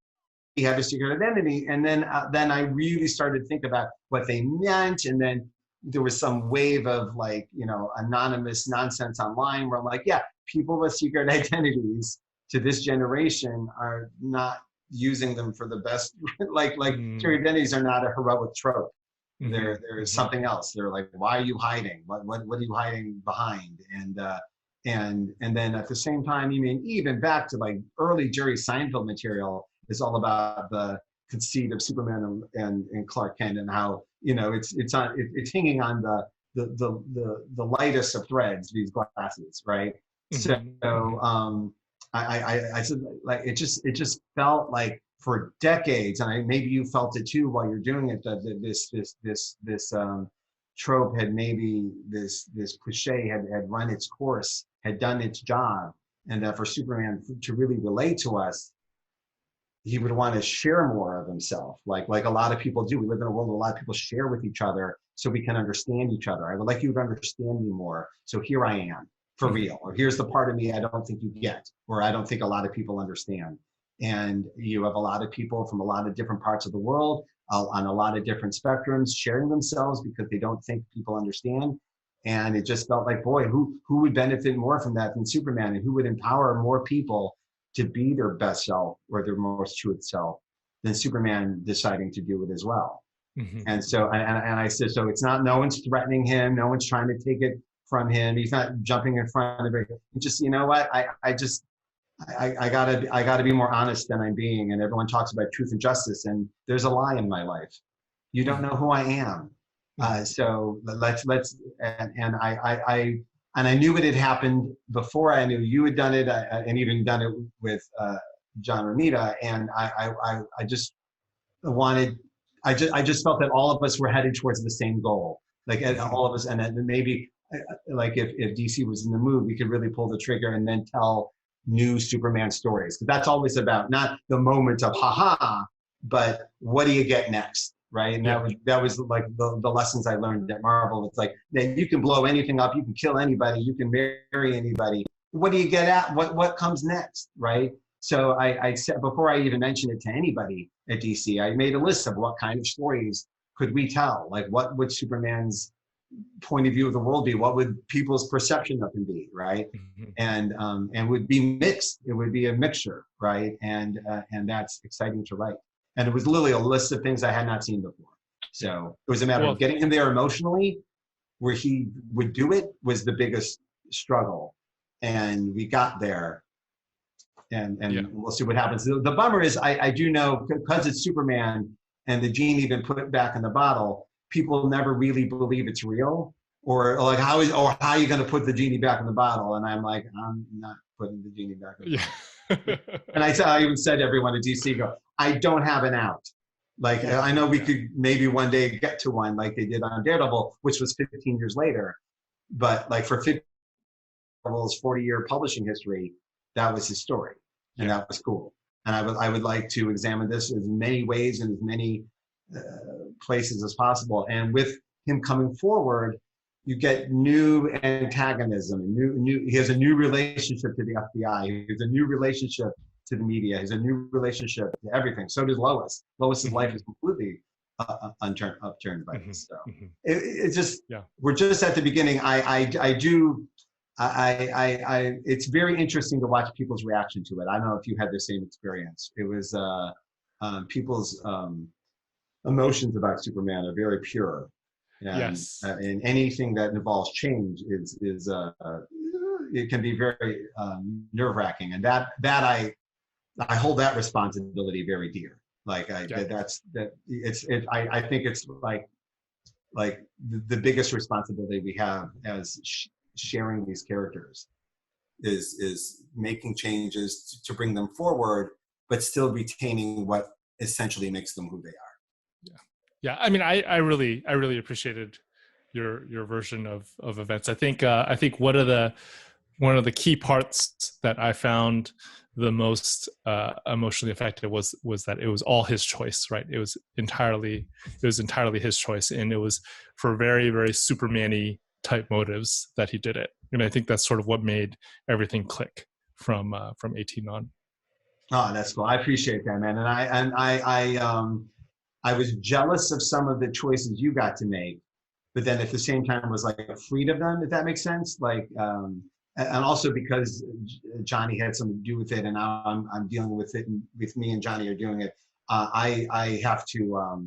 he had a secret identity. And then I really started to think about what they meant. And then there was some wave of, like, you know, anonymous nonsense online where I'm like, yeah, people with secret identities to this generation are not using them for the best. like secret identities are not a heroic trope. There's something else. They're like, why are you hiding? What are you hiding behind? And then at the same time, you mean, even back to like early Jerry Seinfeld material is all about the conceit of Superman and Clark Kent, and how, you know, it's hanging on the lightest of threads, these glasses, right? So I said, like, it just felt like, for decades, and maybe you felt it too while you're doing it, that this trope had, maybe this cliche had run its course, had done its job, and that for Superman to really relate to us, he would want to share more of himself, like a lot of people do. We live in a world where a lot of people share with each other so we can understand each other. I would like you to understand me more, so here I am, for real. Or here's the part of me I don't think you get, or I don't think a lot of people understand. And you have a lot of people from a lot of different parts of the world on a lot of different spectrums sharing themselves because they don't think people understand. And it just felt like, boy, who would benefit more from that than Superman? And who would empower more people to be their best self or their most truth self than Superman deciding to do it as well? And so, and I said, so it's not, no one's threatening him. No one's trying to take it from him. He's not jumping in front of it. Just, you know what? I gotta be more honest than I'm being. And everyone talks about truth and justice, and there's a lie in my life. You don't know who I am. So let's and I knew it had happened before I knew you had done it, and even done it with John Romita. And I just wanted, I just felt that all of us were headed towards the same goal. Like, all of us, and then maybe like if DC was in the mood, we could really pull the trigger and then tell new Superman stories. Because that's always about not the moment of haha, but what do you get next, right? And that was like the lessons I learned at Marvel. It's like, you can blow anything up, you can kill anybody, you can marry anybody. What do you get at? What comes next, right? So I said, before I even mentioned it to anybody at DC, I made a list of what kind of stories could we tell? Like, what would Superman's point of view of the world be? What would people's perception of him be, right? And would be mixed. It would be a mixture, right? And that's exciting to write. And it was literally a list of things I had not seen before. So it was a matter of getting him there emotionally, where he would do it was the biggest struggle. And we got there. And we'll see what happens. The bummer is, I do know, because it's Superman and the genie's been put back in the bottle, people never really believe it's real, or like, how are you going to put the genie back in the bottle? And I'm like, I'm not putting the genie back in the bottle. And I even said to everyone at DC, I don't have an out. Like, I know we could maybe one day get to one like they did on Daredevil, which was 15 years later. But like, for 15 Daredevil's 40-year publishing history, that was his story. And that was cool. and I would like to examine this in as many ways and as many places as possible. And with him coming forward, you get new antagonism, he has a new relationship to the FBI. He has a new relationship to the media. He has a new relationship to everything. So does Lois. Lois's life is completely upturned by this. So it's just, we're just at the beginning. It's very interesting to watch people's reaction to it. I don't know if you had the same experience. It was people's emotions about Superman are very pure. And anything that involves change is it can be very nerve-wracking, and that I hold that responsibility very dear. Like I think it's like the biggest responsibility we have as sharing these characters is making changes to bring them forward, but still retaining what essentially makes them who they are. Yeah, I mean, I really appreciated your version of events. I think one of the key parts that I found the most emotionally effective was that it was all his choice, right? It was entirely his choice, and it was for very, very Superman-y type motives that he did it. And I think that's sort of what made everything click from 18 on. Oh, that's cool. I appreciate that, man. And I was jealous of some of the choices you got to make, but then at the same time was like afraid of them, if that makes sense. Like, and also because Johnny had something to do with it, and now I'm dealing with it, and with me and Johnny are doing it. I have to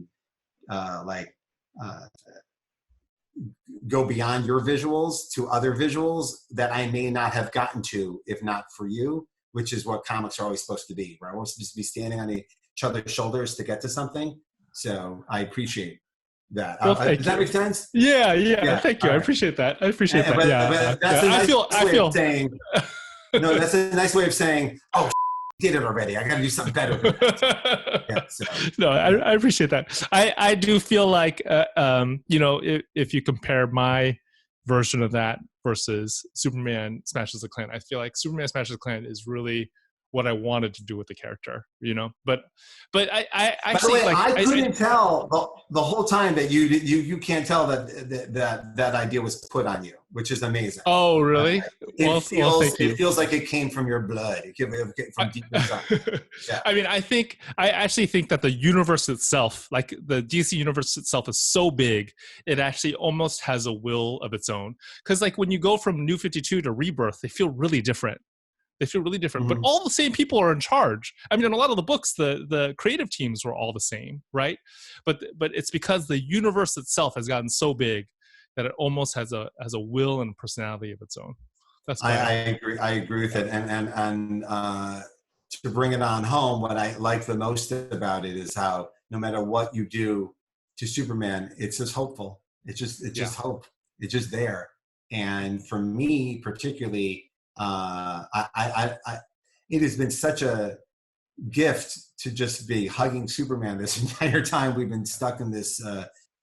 go beyond your visuals to other visuals that I may not have gotten to if not for you, which is what comics are always supposed to be. We're always supposed to be standing on each other's shoulders to get to something. So I appreciate that. Well, does that make sense? Yeah. Thank you. Right. I appreciate that. But that's a nice way of saying. No, that's a nice way of saying. Oh, did it already. I got to do something better than that. No, I appreciate that. I do feel like if you compare my version of that versus Superman Smashes the Klan, I feel like Superman Smashes the Klan is really what I wanted to do with the character, but I actually, by the way, I couldn't tell the whole time that you can't tell that idea was put on you, which is amazing. Oh, really? It feels like it came from your blood. It came from deep inside. Yeah. I mean, I actually think that the universe itself, like the DC universe itself, is so big, it actually almost has a will of its own. Because like when you go from New 52 to Rebirth, they feel really different. But all the same people are in charge. I mean, in a lot of the books, the creative teams were all the same, right? But it's because the universe itself has gotten so big that it almost has a will and personality of its own. That's I agree. I agree with it. And to bring it on home, what I like the most about it is how no matter what you do to Superman, it's just hopeful. It's just hope. It's just there. And for me, particularly, it has been such a gift to just be hugging Superman this entire time we've been stuck in this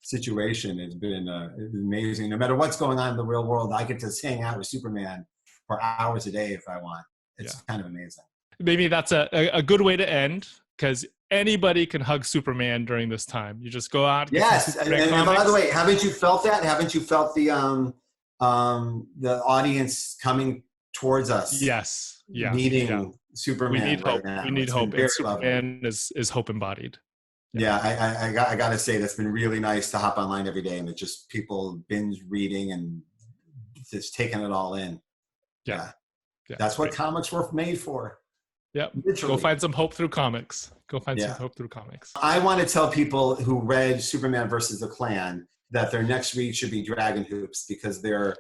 situation. It's been amazing. No matter what's going on in the real world, I get to hang out with Superman for hours a day if I want. It's kind of amazing. Maybe that's a good way to end, because anybody can hug Superman during this time. You just go out. Yes, and by the way, haven't you felt that? Haven't you felt the audience coming towards us? Yes. Yeah. Needing Superman. We need hope. Right now. We need hope. And Superman lovely. is hope embodied. I got to say that's been really nice to hop online every day and it's just people binge reading and just taking it all in. Yeah. That's what comics were made for. Yep. Literally. Go find some hope through comics. Some hope through comics. I want to tell people who read Superman versus the Klan that their next read should be Dragon Hoops, because they're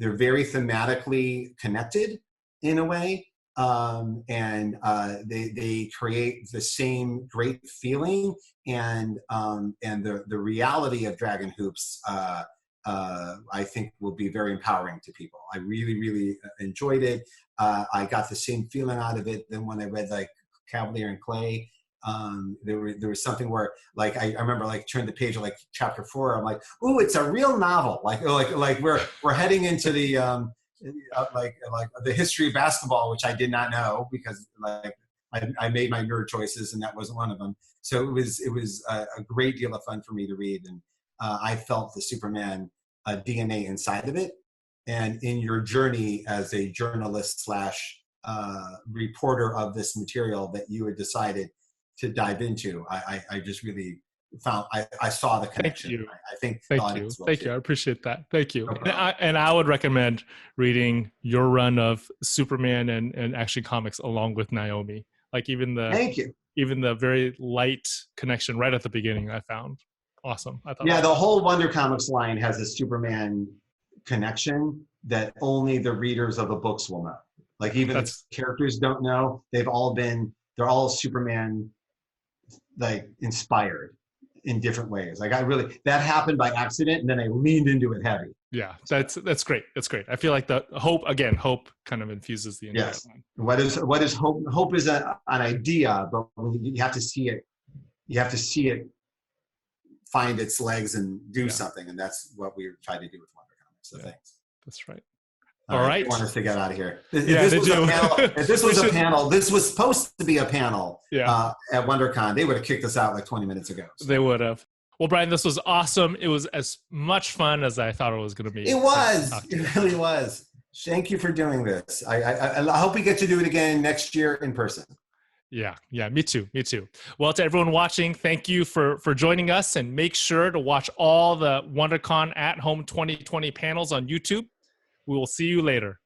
very thematically connected in a way. They create the same great feeling, and the reality of Dragon Hoops I think will be very empowering to people. I really, really enjoyed it. I got the same feeling out of it than when I read like Cavalier and Clay. There was something where like I remember like turned the page of like chapter 4. I'm like, ooh, it's a real novel. Like we're heading into the like the history of basketball, which I did not know, because like I made my nerd choices, and that wasn't one of them. So it was a great deal of fun for me to read, and I felt the Superman DNA inside of it. And in your journey as a journalist slash reporter of this material that you had decided to dive into, I just really found I saw the connection. Thank you. I think Thank you. I appreciate that. Thank you. No And I would recommend reading your run of Superman and Action Comics along with Naomi. Like even Thank you. the very light connection right at the beginning, I found awesome. I thought the whole Wonder Comics line has a Superman connection that only the readers of the books will know. Like even the characters don't know. They're all Superman like inspired in different ways. Like that happened by accident, and then I leaned into it heavy. Yeah, that's great. That's great. I feel like the hope kind of infuses the entire line. What is hope? Hope is an idea, but you have to see it. You have to see it find its legs and do something, and that's what we tried to do with Wonder Comics. So thanks. That's right. All right. I want us to get out of here. If this was a panel, this was supposed to be a panel at WonderCon. They would have kicked us out like 20 minutes ago. So. They would have. Well, Brian, this was awesome. It was as much fun as I thought it was going to be. It was. It really was. Thank you for doing this. I hope we get to do it again next year in person. Yeah, me too. Well, to everyone watching, thank you for joining us, and make sure to watch all the WonderCon at Home 2020 panels on YouTube. We will see you later.